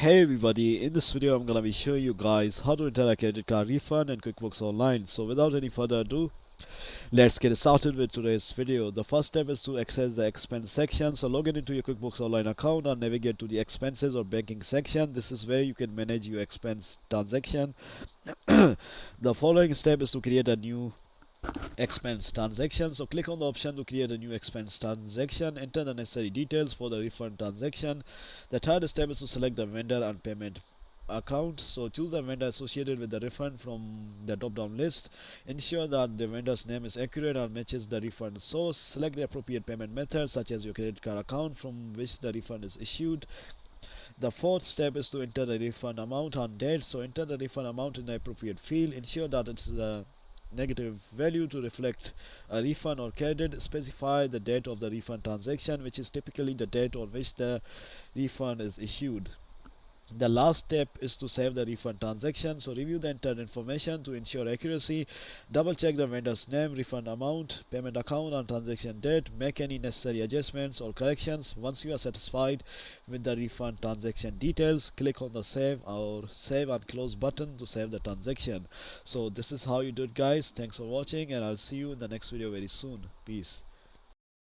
Hey everybody, in this video I'm gonna be showing you guys how to enter a credit card refund in QuickBooks Online. So without any further ado, let's get started with today's video. The first step is to access the expense section. So log in into your QuickBooks Online account and navigate to the expenses or banking section. This is where you can manage your expense transaction. The following step is to create a new expense transaction. So click on the option to create a new expense transaction, enter the necessary details for the refund transaction. The third step is to select the vendor and payment account. So choose the vendor associated with the refund from the drop down list. Ensure that the vendor's name is accurate and matches the refund source. Select the appropriate payment method such as your credit card account from which the refund is issued. The fourth step is to enter the refund amount and date. So enter the refund amount in the appropriate field. Ensure that it's the negative value to reflect a refund or credit. Specify the date of the refund transaction, which is typically the date on which the refund is issued. The last step is to save the refund transaction. So review the entered information to ensure accuracy. Double check the vendor's name, refund amount, payment account and transaction date. Make any necessary adjustments or corrections. Once you are satisfied with the refund transaction details, click on the save or save and close button to save the transaction. So this is how you do it, guys. Thanks for watching and I'll see you in the next video very soon. Peace.